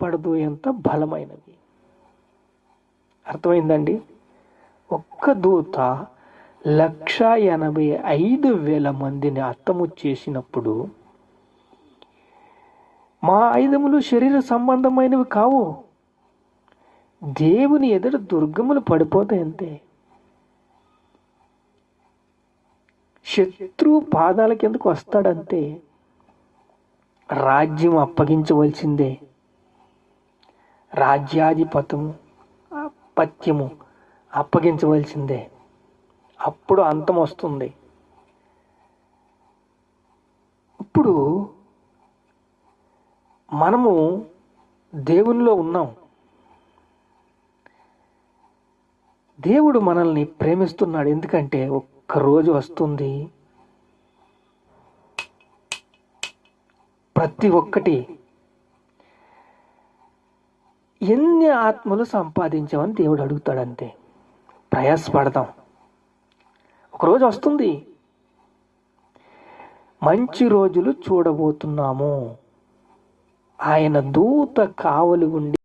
పడదోయేంత బలమైనవి. అర్థమైందండి? ఒక్క దూత 1,85,000 మందిని హతము చేసినప్పుడు మా ఆయుధములు శరీర సంబంధమైనవి కావు, దేవుని ఎదుట దుర్గములు పడిపోతాయి అంతే. శత్రువు పాదాల కిందకు వస్తాడంతే. రాజ్యం అప్పగించవలసిందే, పత్యము అప్పగించవలసిందే. అప్పుడు అంతం వస్తుంది. ఇప్పుడు మనము దేవునిలో ఉన్నాం. దేవుడు మనల్ని ప్రేమిస్తున్నాడు. ఎందుకంటే ఒక్కరోజు వస్తుంది, ప్రతి ఒక్కటి ఎన్ని ఆత్మలు సంపాదించామని దేవుడు అడుగుతాడంతే. ప్రయాసపడతాం. ఒకరోజు వస్తుంది, మంచి రోజులు చూడబోతున్నాము. ఆయన దూత కావలి ఉండి